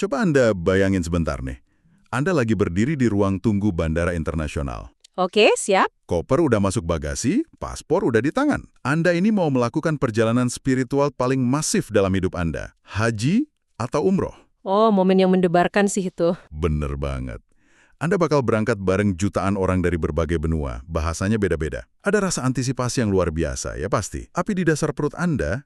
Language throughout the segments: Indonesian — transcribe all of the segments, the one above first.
Coba Anda bayangin sebentar nih. Anda lagi berdiri di ruang tunggu bandara internasional. Oke, siap. Koper udah masuk bagasi, paspor udah di tangan. Anda ini mau melakukan perjalanan spiritual paling masif dalam hidup Anda. Haji atau umroh? Oh, momen yang mendebarkan sih itu. Bener banget. Anda bakal berangkat bareng jutaan orang dari berbagai benua. Bahasanya beda-beda. Ada rasa antisipasi yang luar biasa, ya pasti. Tapi di dasar perut Anda,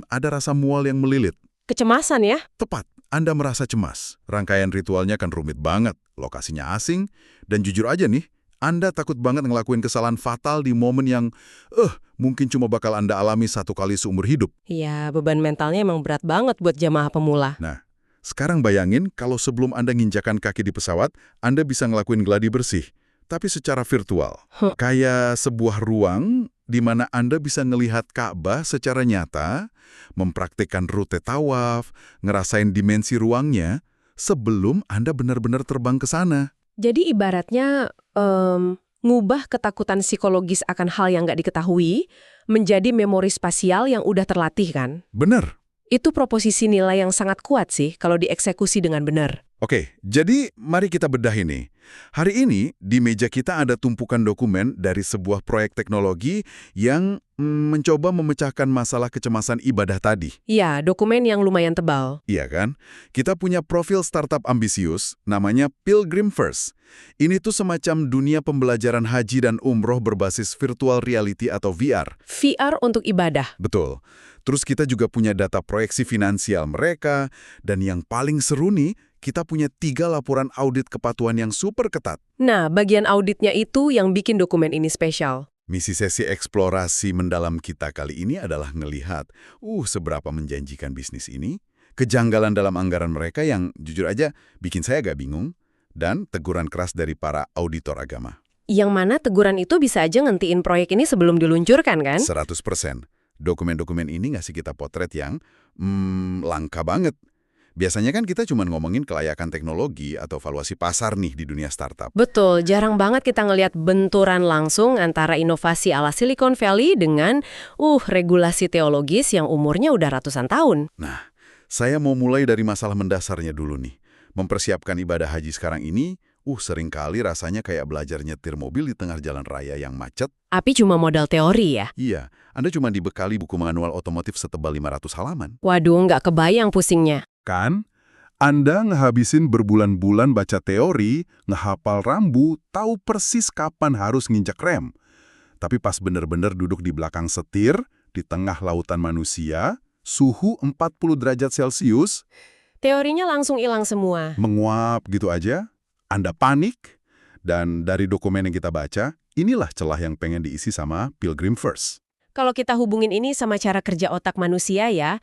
ada rasa mual yang melilit. Kecemasan ya? Tepat, Anda merasa cemas. Rangkaian ritualnya kan rumit banget, lokasinya asing, dan jujur aja nih, Anda takut banget ngelakuin kesalahan fatal di momen yang, mungkin cuma bakal Anda alami satu kali seumur hidup. Iya, beban mentalnya emang berat banget buat jamaah pemula. Nah, sekarang bayangin kalau sebelum Anda nginjakan kaki di pesawat, Anda bisa ngelakuin gladi bersih, tapi secara virtual. Kayak sebuah ruang di mana Anda bisa ngelihat Ka'bah secara nyata, mempraktikkan rute tawaf, ngerasain dimensi ruangnya, sebelum Anda benar-benar terbang ke sana. Jadi ibaratnya ngubah ketakutan psikologis akan hal yang nggak diketahui menjadi memori spasial yang udah terlatih kan? Bener. Itu proposisi nilai yang sangat kuat sih kalau dieksekusi dengan benar. Oke, jadi mari kita bedah ini. Hari ini, di meja kita ada tumpukan dokumen dari sebuah proyek teknologi yang mencoba memecahkan masalah kecemasan ibadah tadi. Iya, dokumen yang lumayan tebal. Iya kan? Kita punya profil startup ambisius, namanya Pilgrim First. Ini tuh semacam dunia pembelajaran haji dan umroh berbasis virtual reality atau VR. VR untuk ibadah. Betul. Terus kita juga punya data proyeksi finansial mereka, dan yang paling seru nih, kita punya 3 laporan audit kepatuhan yang super ketat. Nah, bagian auditnya itu yang bikin dokumen ini spesial. Misi sesi eksplorasi mendalam kita kali ini adalah ngelihat, seberapa menjanjikan bisnis ini, kejanggalan dalam anggaran mereka yang jujur aja bikin saya agak bingung, dan teguran keras dari para auditor agama. Yang mana teguran itu bisa aja ngentiin proyek ini sebelum diluncurkan kan? 100%. Dokumen-dokumen ini ngasih kita potret yang langka banget. Biasanya kan kita cuma ngomongin kelayakan teknologi atau valuasi pasar nih di dunia startup. Betul, jarang banget kita ngelihat benturan langsung antara inovasi ala Silicon Valley dengan regulasi teologis yang umurnya udah ratusan tahun. Nah, saya mau mulai dari masalah mendasarnya dulu nih. Mempersiapkan ibadah haji sekarang ini, seringkali rasanya kayak belajar nyetir mobil di tengah jalan raya yang macet. Tapi cuma modal teori ya? Iya, Anda cuma dibekali buku manual otomotif setebal 500 halaman. Waduh, nggak kebayang pusingnya. Kan? Anda ngehabisin berbulan-bulan baca teori, ngehafal rambu, tahu persis kapan harus nginjak rem. Tapi pas bener-bener duduk di belakang setir, di tengah lautan manusia, suhu 40 derajat Celcius, teorinya langsung hilang semua. menguap gitu aja, Anda panik, dan dari dokumen yang kita baca, inilah celah yang pengen diisi sama Pilgrim First. Kalau kita hubungin ini sama cara kerja otak manusia ya,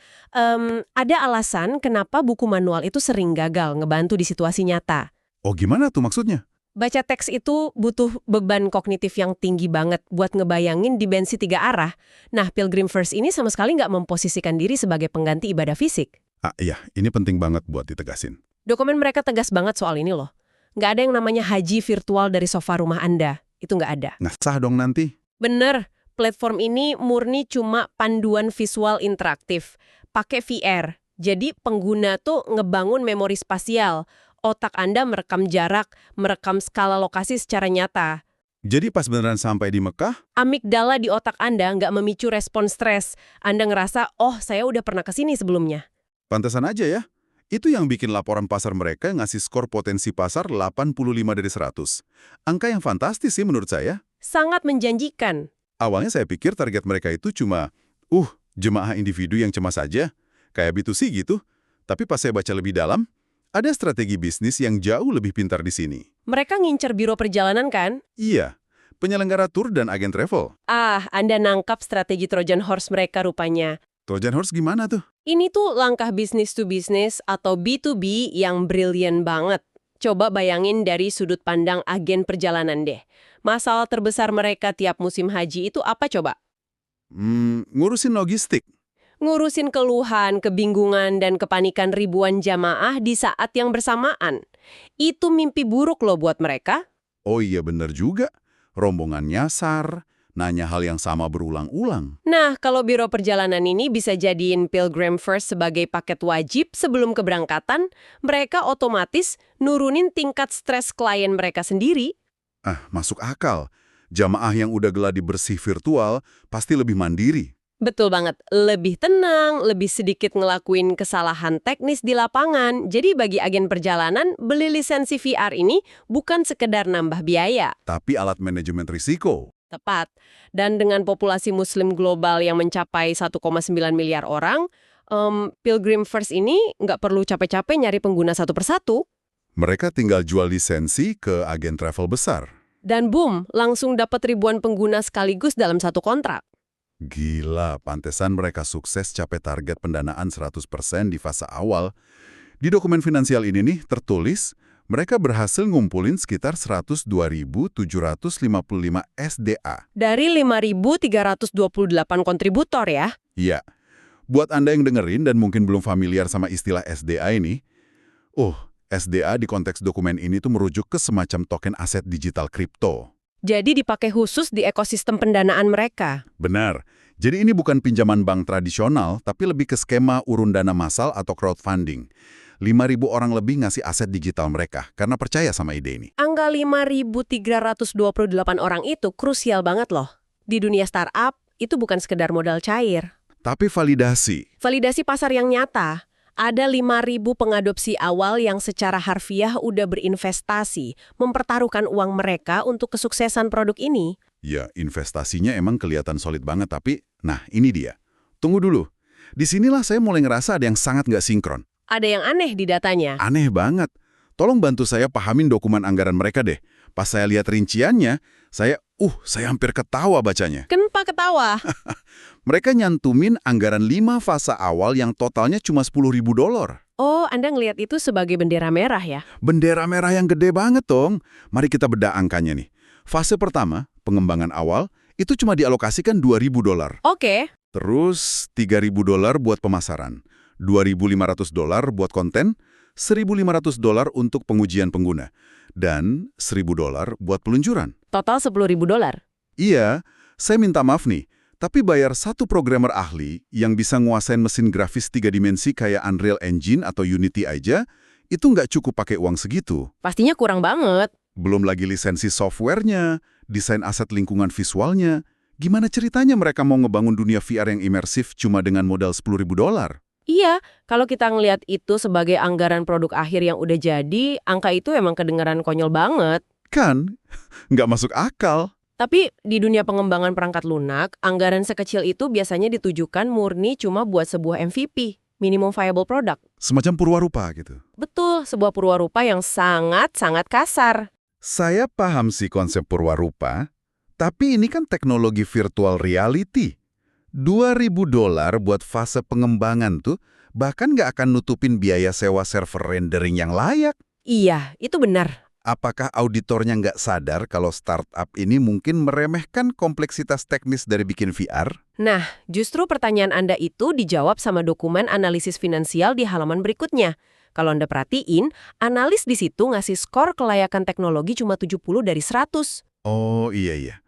ada alasan kenapa buku manual itu sering gagal ngebantu di situasi nyata. Oh gimana tuh maksudnya? Baca teks itu butuh beban kognitif yang tinggi banget buat ngebayangin dimensi 3 arah. Nah, Pilgrim First ini sama sekali nggak memposisikan diri sebagai pengganti ibadah fisik. Iya, ini penting banget buat ditegasin. Dokumen mereka tegas banget soal ini loh. Nggak ada yang namanya haji virtual dari sofa rumah Anda. Itu nggak ada. Nah, sah dong nanti. Bener. Platform ini murni cuma panduan visual interaktif, pakai VR. Jadi pengguna tuh ngebangun memori spasial. Otak Anda merekam jarak, merekam skala lokasi secara nyata. Jadi pas beneran sampai di Mekah, Amigdala di otak Anda nggak memicu respon stres. Anda ngerasa, saya udah pernah kesini sebelumnya. pantesan aja ya. Itu yang bikin laporan pasar mereka ngasih skor potensi pasar 85 dari 100. Angka yang fantastis sih menurut saya. Sangat menjanjikan. Awalnya saya pikir target mereka itu cuma, jemaah individu yang cemas saja, kayak B2C gitu. Tapi pas saya baca lebih dalam, ada strategi bisnis yang jauh lebih pintar di sini. Mereka ngincer biro perjalanan kan? Iya, penyelenggara tur dan agen travel. Anda nangkap strategi Trojan Horse mereka rupanya. Trojan Horse gimana tuh? Ini tuh langkah bisnis to bisnis atau B2B yang brilian banget. Coba bayangin dari sudut pandang agen perjalanan deh. Masalah terbesar mereka tiap musim haji itu apa coba? Ngurusin logistik. Ngurusin keluhan, kebingungan, dan kepanikan ribuan jamaah di saat yang bersamaan. Itu mimpi buruk loh buat mereka. Oh iya bener juga. Rombongan nyasar, nanya hal yang sama berulang-ulang. Nah, kalau biro perjalanan ini bisa jadiin Pilgrim First sebagai paket wajib sebelum keberangkatan, mereka otomatis nurunin tingkat stres klien mereka sendiri. Masuk akal. Jamaah yang udah gladi bersih virtual pasti lebih mandiri. Betul banget, lebih tenang, lebih sedikit ngelakuin kesalahan teknis di lapangan. Jadi bagi agen perjalanan, beli lisensi VR ini bukan sekedar nambah biaya. Tapi alat manajemen risiko. Tepat. Dan dengan populasi muslim global yang mencapai 1,9 miliar orang, Pilgrim First ini nggak perlu capek-capek nyari pengguna satu persatu. Mereka tinggal jual lisensi ke agen travel besar. Dan boom, langsung dapat ribuan pengguna sekaligus dalam satu kontrak. Gila, pantesan mereka sukses capai target pendanaan 100% di fase awal. Di dokumen finansial ini nih tertulis, mereka berhasil ngumpulin sekitar 102.755 SDA. Dari 5.328 kontributor ya. Iya. Buat Anda yang dengerin dan mungkin belum familiar sama istilah SDA ini, SDA di konteks dokumen ini tuh merujuk ke semacam token aset digital kripto. Jadi dipakai khusus di ekosistem pendanaan mereka. Benar. Jadi ini bukan pinjaman bank tradisional, tapi lebih ke skema urun dana massal atau crowdfunding. 5.000 orang lebih ngasih aset digital mereka karena percaya sama ide ini. Angka 5.328 orang itu krusial banget loh. Di dunia startup, itu bukan sekedar modal cair. Tapi validasi. Validasi pasar yang nyata. Ada 5.000 pengadopsi awal yang secara harfiah udah berinvestasi, mempertaruhkan uang mereka untuk kesuksesan produk ini. Ya, investasinya emang kelihatan solid banget, tapi, nah ini dia. Tunggu dulu. Disinilah saya mulai ngerasa ada yang sangat nggak sinkron. Ada yang aneh di datanya. Aneh banget. Tolong bantu saya pahamin dokumen anggaran mereka deh. Pas saya lihat rinciannya, saya hampir ketawa bacanya. Kenapa ketawa? Mereka nyantumin anggaran 5 fase awal yang totalnya cuma $10.000. Oh, Anda ngelihat itu sebagai bendera merah ya? Bendera merah yang gede banget dong. Mari kita bedah angkanya nih. Fase pertama, pengembangan awal, itu cuma dialokasikan $2.000. Oke. Terus $3.000 buat pemasaran, $2.500 buat konten, $1.500 untuk pengujian pengguna, dan $1.000 buat peluncuran. Total $10.000. Iya, saya minta maaf nih. Tapi bayar satu programmer ahli yang bisa nguasain mesin grafis 3 dimensi kayak Unreal Engine atau Unity aja, itu nggak cukup pakai uang segitu. Pastinya kurang banget. Belum lagi lisensi software-nya, desain aset lingkungan visualnya. Gimana ceritanya mereka mau ngebangun dunia VR yang imersif cuma dengan modal $10.000? Iya, kalau kita ngelihat itu sebagai anggaran produk akhir yang udah jadi, angka itu emang kedengaran konyol banget. Kan? Nggak masuk akal. Tapi di dunia pengembangan perangkat lunak, anggaran sekecil itu biasanya ditujukan murni cuma buat sebuah MVP, minimum viable product. Semacam purwarupa gitu. Betul, sebuah purwarupa yang sangat-sangat kasar. Saya paham sih konsep purwarupa, tapi ini kan teknologi virtual reality. $2.000 buat fase pengembangan tuh bahkan nggak akan nutupin biaya sewa server rendering yang layak. Iya, itu benar. Apakah auditornya nggak sadar kalau startup ini mungkin meremehkan kompleksitas teknis dari bikin VR? Nah, justru pertanyaan Anda itu dijawab sama dokumen analisis finansial di halaman berikutnya. Kalau Anda perhatiin, analis di situ ngasih skor kelayakan teknologi cuma 70 dari 100. Oh iya.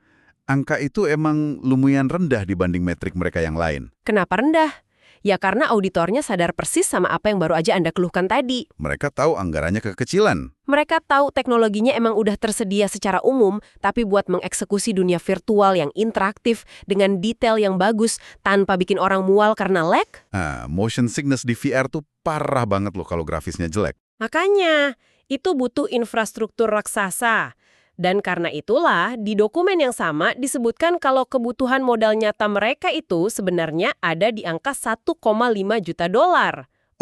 Angka itu emang lumayan rendah dibanding metrik mereka yang lain. Kenapa rendah? Ya karena auditornya sadar persis sama apa yang baru aja Anda keluhkan tadi. Mereka tahu anggarannya kekecilan. Mereka tahu teknologinya emang udah tersedia secara umum, tapi buat mengeksekusi dunia virtual yang interaktif dengan detail yang bagus tanpa bikin orang mual karena lag. Motion sickness di VR tuh parah banget loh kalau grafisnya jelek. Makanya, itu butuh infrastruktur raksasa. Dan karena itulah, di dokumen yang sama disebutkan kalau kebutuhan modal nyata mereka itu sebenarnya ada di angka $1,5 juta.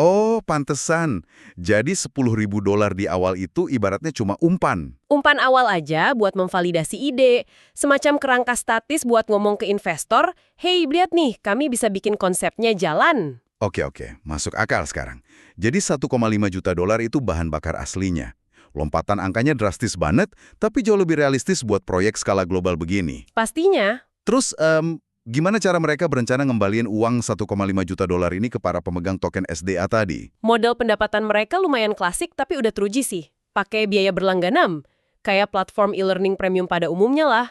Oh, pantesan. Jadi $10.000 di awal itu ibaratnya cuma umpan. Umpan awal aja buat memvalidasi ide. Semacam kerangka statis buat ngomong ke investor, hey, lihat nih, kami bisa bikin konsepnya jalan. Oke, masuk akal sekarang. Jadi $1,5 juta itu bahan bakar aslinya. Lompatan angkanya drastis banget, tapi jauh lebih realistis buat proyek skala global begini. Pastinya. Terus, gimana cara mereka berencana ngembaliin uang $1,5 juta ini ke para pemegang token SDA tadi? Model pendapatan mereka lumayan klasik tapi udah teruji sih. Pakai biaya berlangganan. Kayak platform e-learning premium pada umumnya lah.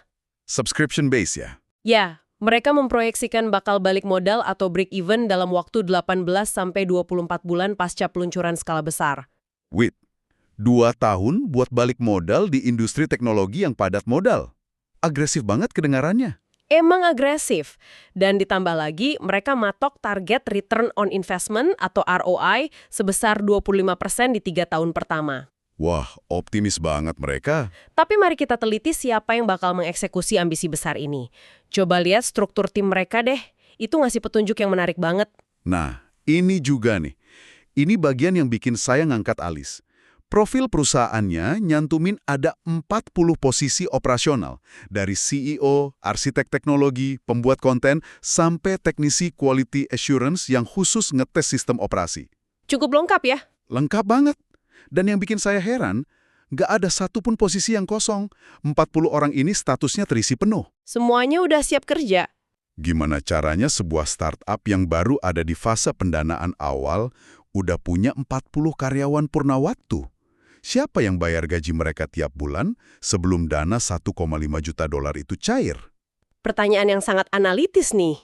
Subscription base ya? Ya, mereka memproyeksikan bakal balik modal atau break even dalam waktu 18-24 bulan pasca peluncuran skala besar. Wait, 2 tahun buat balik modal di industri teknologi yang padat modal. Agresif banget kedengarannya. Emang agresif. Dan ditambah lagi, mereka matok target return on investment atau ROI sebesar 25% di 3 tahun pertama. Wah, optimis banget mereka. Tapi mari kita teliti siapa yang bakal mengeksekusi ambisi besar ini. Coba lihat struktur tim mereka deh. Itu ngasih petunjuk yang menarik banget. Nah, ini juga nih. Ini bagian yang bikin saya ngangkat alis. Profil perusahaannya nyantumin ada 40 posisi operasional. Dari CEO, arsitek teknologi, pembuat konten, sampai teknisi quality assurance yang khusus ngetes sistem operasi. Cukup lengkap ya? Lengkap banget. Dan yang bikin saya heran, nggak ada satupun posisi yang kosong. 40 orang ini statusnya terisi penuh. Semuanya udah siap kerja. Gimana caranya sebuah startup yang baru ada di fase pendanaan awal udah punya 40 karyawan purna waktu? Siapa yang bayar gaji mereka tiap bulan sebelum dana 1,5 juta dolar itu cair? Pertanyaan yang sangat analitis nih.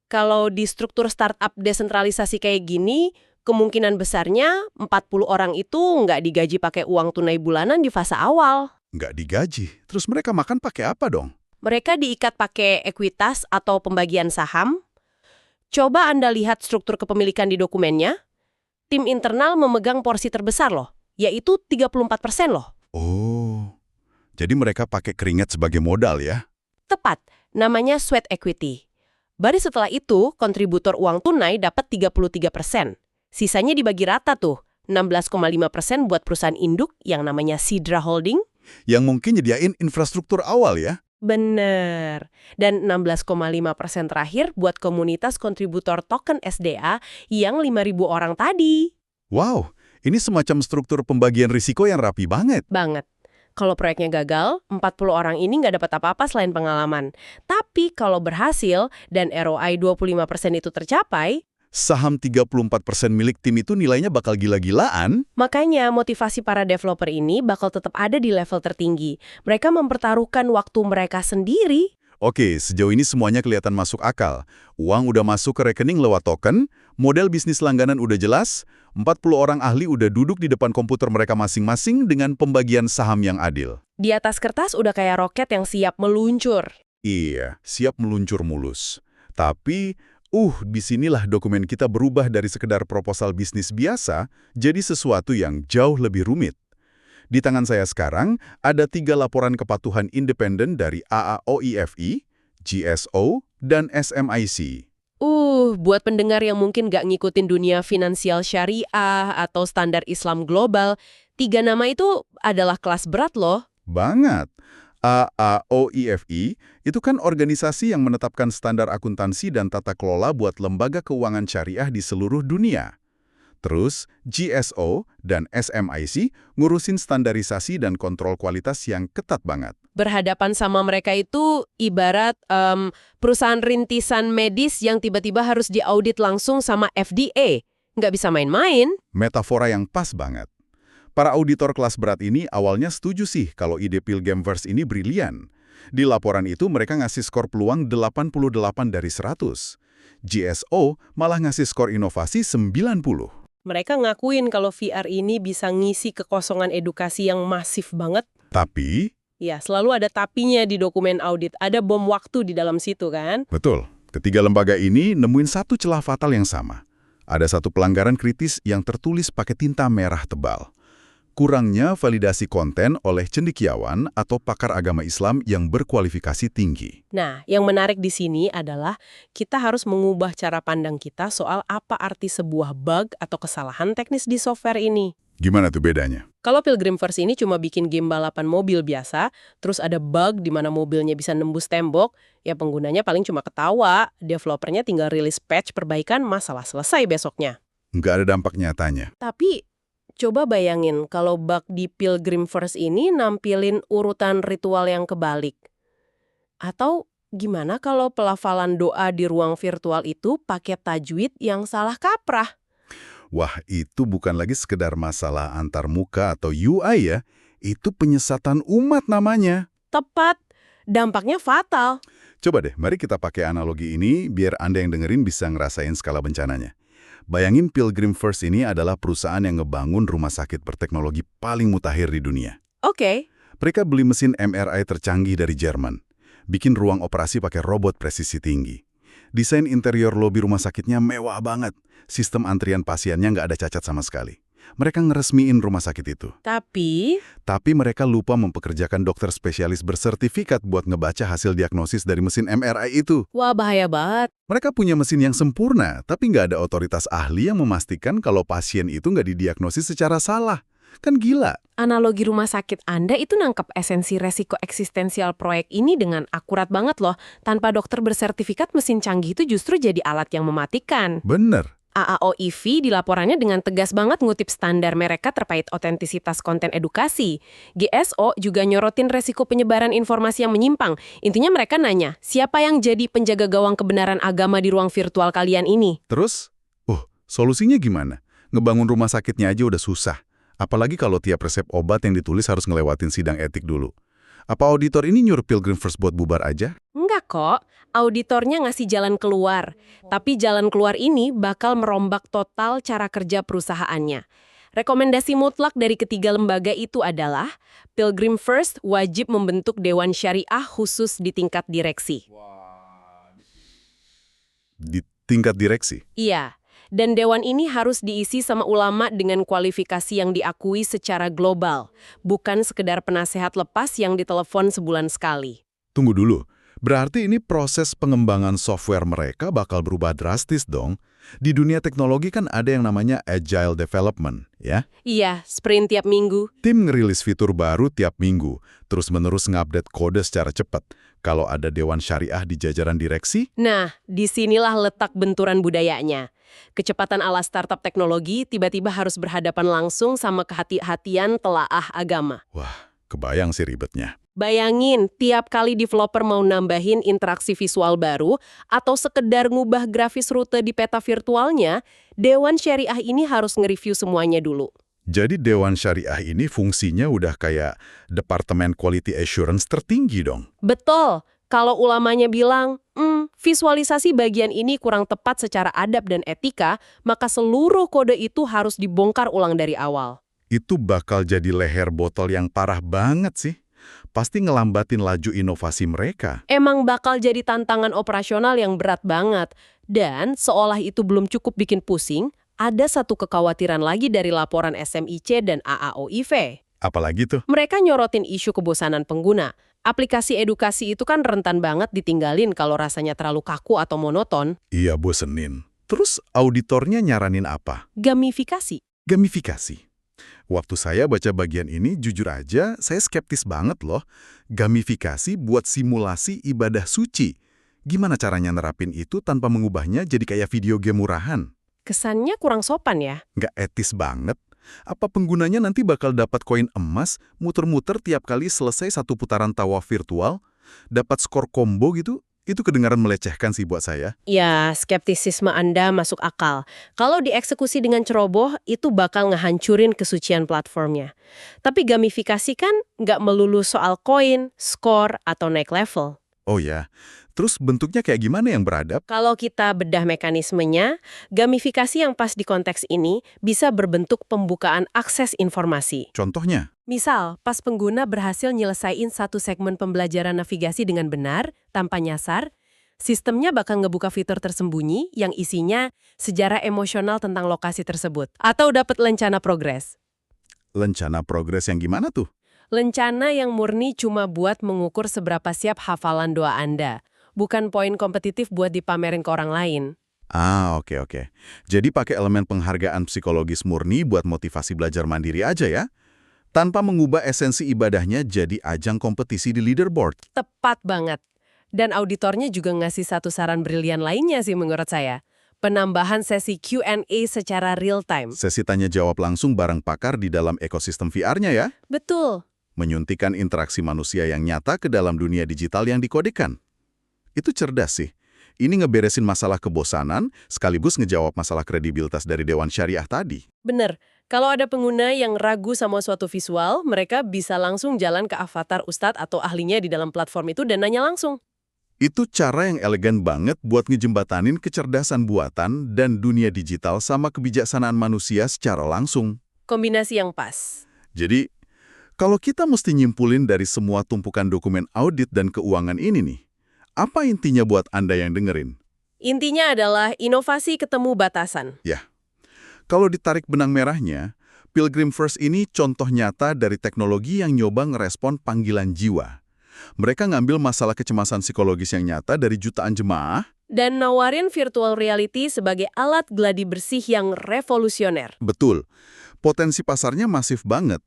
Kalau di struktur startup desentralisasi kayak gini, kemungkinan besarnya 40 orang itu nggak digaji pakai uang tunai bulanan di fase awal. Nggak digaji. Terus mereka makan pakai apa dong? Mereka diikat pakai ekuitas atau pembagian saham. Coba Anda lihat struktur kepemilikan di dokumennya. Tim internal memegang porsi terbesar loh, yaitu 34% loh. Oh, jadi mereka pakai keringat sebagai modal ya? Tepat, namanya sweat equity. Baru setelah itu, kontributor uang tunai dapat 33%. Sisanya dibagi rata tuh, 16,5% buat perusahaan induk yang namanya Sidra Holding. Yang mungkin nyediain infrastruktur awal ya? Bener. Dan 16,5% terakhir buat komunitas kontributor token SDA yang 5.000 orang tadi. Wow, ini semacam struktur pembagian risiko yang rapi banget. Banget. Kalau proyeknya gagal, 40 orang ini nggak dapat apa-apa selain pengalaman. Tapi kalau berhasil dan ROI 25% itu tercapai, Saham 34% milik tim itu nilainya bakal gila-gilaan. makanya motivasi para developer ini bakal tetap ada di level tertinggi. Mereka mempertaruhkan waktu mereka sendiri. Oke, sejauh ini semuanya kelihatan masuk akal. Uang udah masuk ke rekening lewat token, model bisnis langganan udah jelas, 40 orang ahli udah duduk di depan komputer mereka masing-masing dengan pembagian saham yang adil. Di atas kertas udah kayak roket yang siap meluncur. Iya, siap meluncur mulus. Tapi, disinilah dokumen kita berubah dari sekedar proposal bisnis biasa jadi sesuatu yang jauh lebih rumit. Di tangan saya sekarang, ada 3 laporan kepatuhan independen dari AAOIFI, GSO, dan SMIC. Buat pendengar yang mungkin nggak ngikutin dunia finansial syariah atau standar Islam global, 3 nama itu adalah kelas berat loh. Banget. AAOIFI itu kan organisasi yang menetapkan standar akuntansi dan tata kelola buat lembaga keuangan syariah di seluruh dunia. Terus, GSO dan SMIC ngurusin standarisasi dan kontrol kualitas yang ketat banget. Berhadapan sama mereka itu ibarat perusahaan rintisan medis yang tiba-tiba harus diaudit langsung sama FDA. Nggak bisa main-main. Metafora yang pas banget. Para auditor kelas berat ini awalnya setuju sih kalau ide Pilgrimverse ini brilian. Di laporan itu mereka ngasih skor peluang 88 dari 100. GSO malah ngasih skor inovasi 90. Mereka ngakuin kalau VR ini bisa ngisi kekosongan edukasi yang masif banget. Tapi, Ya, selalu ada tapinya di dokumen audit. Ada bom waktu di dalam situ kan? betul, ketiga lembaga ini nemuin satu celah fatal yang sama. Ada satu pelanggaran kritis yang tertulis pakai tinta merah tebal. Kurangnya validasi konten oleh cendekiawan atau pakar agama Islam yang berkualifikasi tinggi. Nah, yang menarik di sini adalah kita harus mengubah cara pandang kita soal apa arti sebuah bug atau kesalahan teknis di software ini. Gimana tuh bedanya? Kalau Pilgrimverse ini cuma bikin game balapan mobil biasa, terus ada bug di mana mobilnya bisa nembus tembok, ya penggunanya paling cuma ketawa, developernya tinggal rilis patch perbaikan, masalah selesai besoknya. Nggak ada dampak nyatanya. Tapi, coba bayangin kalau bug di Pilgrimverse ini nampilin urutan ritual yang kebalik. Atau gimana kalau pelafalan doa di ruang virtual itu pakai tajwid yang salah kaprah? Wah, itu bukan lagi sekedar masalah antar muka atau UI ya. Itu penyesatan umat namanya. Tepat, dampaknya fatal. Coba deh, mari kita pakai analogi ini biar Anda yang dengerin bisa ngerasain skala bencananya. Bayangin Pilgrim First ini adalah perusahaan yang ngebangun rumah sakit berteknologi paling mutakhir di dunia. Oke. Mereka beli mesin MRI tercanggih dari Jerman, bikin ruang operasi pakai robot presisi tinggi. Desain interior lobi rumah sakitnya mewah banget, sistem antrian pasiennya nggak ada cacat sama sekali. Mereka ngeresmiin rumah sakit itu. Tapi mereka lupa mempekerjakan dokter spesialis bersertifikat buat ngebaca hasil diagnosis dari mesin MRI itu. Wah, bahaya banget. Mereka punya mesin yang sempurna, tapi nggak ada otoritas ahli yang memastikan kalau pasien itu nggak didiagnosis secara salah. Kan gila. Analogi rumah sakit Anda itu nangkep esensi resiko eksistensial proyek ini dengan akurat banget loh. Tanpa dokter bersertifikat, mesin canggih itu justru jadi alat yang mematikan. Bener. AAOIV di laporannya dengan tegas banget ngutip standar mereka terkait otentisitas konten edukasi. GSO juga nyorotin resiko penyebaran informasi yang menyimpang. Intinya mereka nanya, siapa yang jadi penjaga gawang kebenaran agama di ruang virtual kalian ini? Terus, solusinya gimana? Ngebangun rumah sakitnya aja udah susah. Apalagi kalau tiap resep obat yang ditulis harus ngelewatin sidang etik dulu. Apa auditor ini nyuruh Pilgrim First buat bubar aja? Enggak kok, auditornya ngasih jalan keluar. Tapi jalan keluar ini bakal merombak total cara kerja perusahaannya. Rekomendasi mutlak dari ketiga lembaga itu adalah Pilgrim First wajib membentuk Dewan Syariah khusus di tingkat direksi. Di tingkat direksi? Iya. Dan dewan ini harus diisi sama ulama dengan kualifikasi yang diakui secara global, bukan sekedar penasehat lepas yang ditelepon sebulan sekali. Tunggu dulu, berarti ini proses pengembangan software mereka bakal berubah drastis dong. Di dunia teknologi kan ada yang namanya agile development, ya? Iya, sprint tiap minggu. Tim ngerilis fitur baru tiap minggu, terus-menerus ngupdate kode secara cepat. Kalau ada dewan syariah di jajaran direksi? Nah, disinilah letak benturan budayanya. Kecepatan ala startup teknologi tiba-tiba harus berhadapan langsung sama kehati-hatian telaah agama. Wah, kebayang sih ribetnya. Bayangin, tiap kali developer mau nambahin interaksi visual baru atau sekedar ngubah grafis rute di peta virtualnya, Dewan Syariah ini harus nge-review semuanya dulu. Jadi Dewan Syariah ini fungsinya udah kayak Departemen Quality Assurance tertinggi dong? Betul. Kalau ulamanya bilang, visualisasi bagian ini kurang tepat secara adab dan etika, maka seluruh kode itu harus dibongkar ulang dari awal. Itu bakal jadi leher botol yang parah banget sih. Pasti ngelambatin laju inovasi mereka. Emang bakal jadi tantangan operasional yang berat banget. Dan seolah itu belum cukup bikin pusing, ada satu kekhawatiran lagi dari laporan SMIC dan AAOIV. Apalagi tuh? Mereka nyorotin isu kebosanan pengguna. Aplikasi edukasi itu kan rentan banget ditinggalin kalau rasanya terlalu kaku atau monoton. Iya, bosenin. Terus auditornya nyaranin apa? Gamifikasi. Gamifikasi. Waktu saya baca bagian ini, jujur aja, saya skeptis banget loh. Gamifikasi buat simulasi ibadah suci. Gimana caranya nerapin itu tanpa mengubahnya jadi kayak video game murahan? Kesannya kurang sopan ya. Nggak etis banget. Apa penggunanya nanti bakal dapat koin emas, muter-muter tiap kali selesai satu putaran tawaf virtual? Dapat skor combo gitu? Itu kedengaran melecehkan sih buat saya. Ya, skeptisisme Anda masuk akal. Kalau dieksekusi dengan ceroboh, itu bakal ngehancurin kesucian platformnya. Tapi gamifikasi kan nggak melulu soal koin, skor, atau naik level. Oh ya, terus bentuknya kayak gimana yang beradab? Kalau kita bedah mekanismenya, gamifikasi yang pas di konteks ini bisa berbentuk pembukaan akses informasi. Contohnya? Misal, pas pengguna berhasil nyelesain satu segmen pembelajaran navigasi dengan benar, tanpa nyasar, sistemnya bakal ngebuka fitur tersembunyi yang isinya sejarah emosional tentang lokasi tersebut. Atau dapat lencana progres. Lencana progres yang gimana tuh? Lencana yang murni cuma buat mengukur seberapa siap hafalan doa Anda. Bukan poin kompetitif buat dipamerin ke orang lain. Ah, oke. Jadi pakai elemen penghargaan psikologis murni buat motivasi belajar mandiri aja ya? Tanpa mengubah esensi ibadahnya jadi ajang kompetisi di leaderboard. Tepat banget. Dan auditornya juga ngasih satu saran brilian lainnya sih menurut saya. Penambahan sesi Q&A secara real time. Sesi tanya jawab langsung bareng pakar di dalam ekosistem VR-nya ya? Betul. Menyuntikkan interaksi manusia yang nyata ke dalam dunia digital yang dikodekan. Itu cerdas sih. Ini ngeberesin masalah kebosanan, sekaligus ngejawab masalah kredibilitas dari Dewan Syariah tadi. Bener. Kalau ada pengguna yang ragu sama suatu visual, mereka bisa langsung jalan ke avatar ustadz atau ahlinya di dalam platform itu dan nanya langsung. Itu cara yang elegan banget buat ngejembatanin kecerdasan buatan dan dunia digital sama kebijaksanaan manusia secara langsung. Kombinasi yang pas. Jadi, kalau kita mesti nyimpulin dari semua tumpukan dokumen audit dan keuangan ini nih, apa intinya buat Anda yang dengerin? Intinya adalah inovasi ketemu batasan. Ya, kalau ditarik benang merahnya, Pilgrim First ini contoh nyata dari teknologi yang nyoba ngerespon panggilan jiwa. Mereka ngambil masalah kecemasan psikologis yang nyata dari jutaan jemaah. Dan nawarin virtual reality sebagai alat gladi bersih yang revolusioner. Betul, potensi pasarnya masif banget.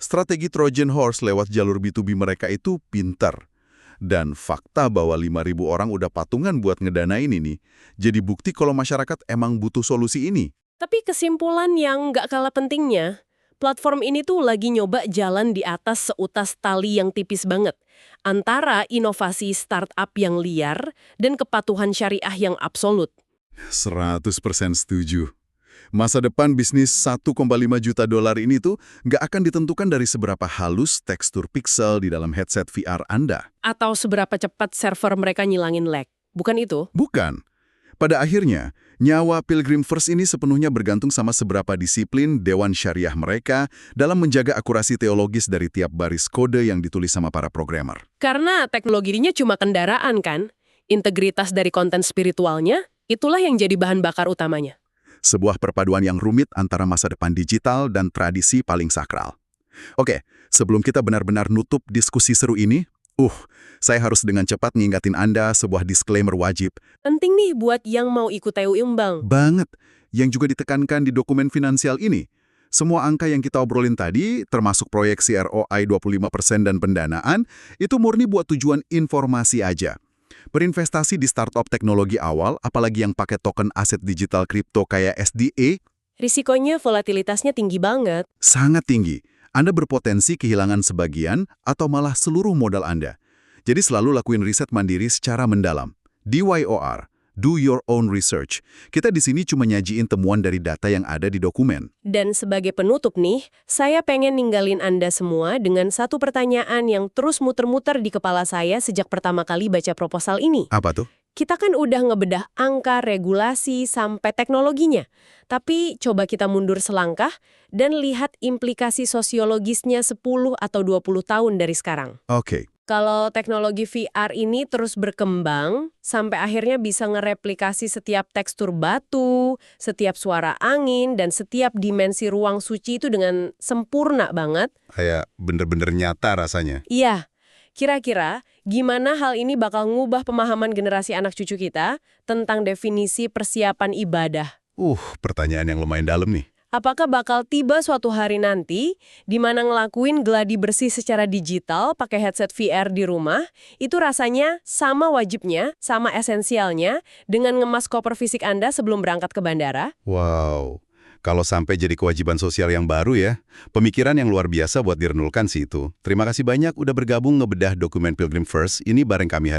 Strategi Trojan Horse lewat jalur B2B mereka itu pintar. Dan fakta bahwa 5.000 orang udah patungan buat ngedanain ini, jadi bukti kalau masyarakat emang butuh solusi ini. Tapi kesimpulan yang nggak kalah pentingnya, platform ini tuh lagi nyoba jalan di atas seutas tali yang tipis banget. Antara inovasi startup yang liar dan kepatuhan syariah yang absolut. 100% setuju. Masa depan bisnis $1,5 juta ini tuh nggak akan ditentukan dari seberapa halus tekstur pixel di dalam headset VR Anda. Atau seberapa cepat server mereka nyilangin lag. Bukan itu? Bukan. Pada akhirnya, nyawa Pilgrim First ini sepenuhnya bergantung sama seberapa disiplin Dewan Syariah mereka dalam menjaga akurasi teologis dari tiap baris kode yang ditulis sama para programmer. Karena teknologinya cuma kendaraan kan? Integritas dari konten spiritualnya, itulah yang jadi bahan bakar utamanya. Sebuah perpaduan yang rumit antara masa depan digital dan tradisi paling sakral. Oke, sebelum kita benar-benar nutup diskusi seru ini, saya harus dengan cepat ngingatin Anda sebuah disclaimer wajib. Penting nih buat yang mau ikut TU Imbang. Banget, yang juga ditekankan di dokumen finansial ini. Semua angka yang kita obrolin tadi, termasuk proyeksi ROI 25% dan pendanaan, itu murni buat tujuan informasi aja. Berinvestasi di startup teknologi awal, apalagi yang pakai token aset digital kripto kayak SDA, Risikonya volatilitasnya tinggi banget. sangat tinggi. Anda berpotensi kehilangan sebagian atau malah seluruh modal Anda. Jadi selalu lakuin riset mandiri secara mendalam. DYOR, do your own research. Kita di sini cuma nyajiin temuan dari data yang ada di dokumen. Dan sebagai penutup nih, saya pengen ninggalin Anda semua dengan satu pertanyaan yang terus muter-muter di kepala saya sejak pertama kali baca proposal ini. Apa tuh? Kita kan udah ngebedah angka, regulasi, sampai teknologinya. Tapi coba kita mundur selangkah dan lihat implikasi sosiologisnya 10 atau 20 tahun dari sekarang. Oke. Kalau teknologi VR ini terus berkembang, sampai akhirnya bisa ngereplikasi setiap tekstur batu, setiap suara angin, dan setiap dimensi ruang suci itu dengan sempurna banget. Kayak bener-bener nyata rasanya. Iya, kira-kira gimana hal ini bakal ngubah pemahaman generasi anak cucu kita tentang definisi persiapan ibadah? Pertanyaan yang lumayan dalam nih. Apakah bakal tiba suatu hari nanti di mana ngelakuin gladi bersih secara digital pakai headset VR di rumah, itu rasanya sama wajibnya, sama esensialnya dengan ngemas koper fisik Anda sebelum berangkat ke bandara? Wow, kalau sampai jadi kewajiban sosial yang baru ya, pemikiran yang luar biasa buat direnungkan sih itu. Terima kasih banyak udah bergabung ngebedah dokumen Pilgrim First ini bareng kami hari